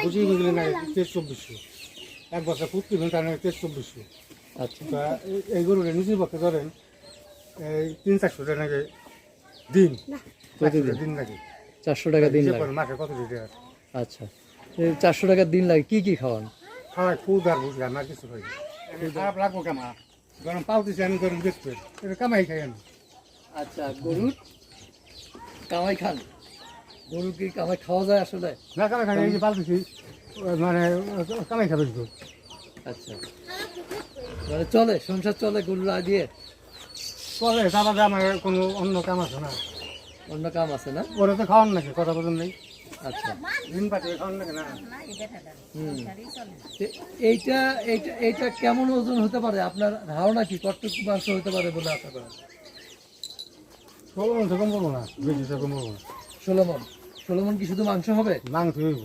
বুঝি বুঝলেন না 23-2400 এক বছর পুষ্টি ঘন্টা 23-2400। আচ্ছা এই গরুটা নিজের পক্ষে ধরেন এই 300-400 টাকা নাকি দিন, প্রতিদিন দিন নাকি 400 টাকা দিন লাগে। মাসে কত দিতে আর আচ্ছা 400 টাকা দিন লাগে, কি কি খাওয়ান? খাওয়াই খুদ আর বুঝলাম না কিছু খাই খারাপ লাগবো কেমন গরম পালতেছি আমি গরম দেখতে এটা কামাই খাই আমি। আচ্ছা গরুর কামাই খান? গরু কি কামাই খাওয়া যায় আসলে? না কামাই খাই এই যে পালতেছি মানে কামাই খাবে তো। আচ্ছা মানে চলে, সংসার চলে গরু দিয়ে? চলে তারপরে আমার কোনো অন্য কাম আছে না, অন্য কাম আছে না? ওরা তো খাওয়ান নাকি কথা বলেন নেই। আচ্ছা দিন পাতে খাওয়ান নাকি না। এইটা এইটা এইটা কেমন ওজন হতে পারে আপনার ধারণা কি? কতটুকু মাংস হতে পারে বলে আশা করেন? 16 মন থেকে কম বলবো না, বেশি থেকে কম বলবো না। 16 মন। 16 মন কি শুধু মাংস হবে? মাংস হইব।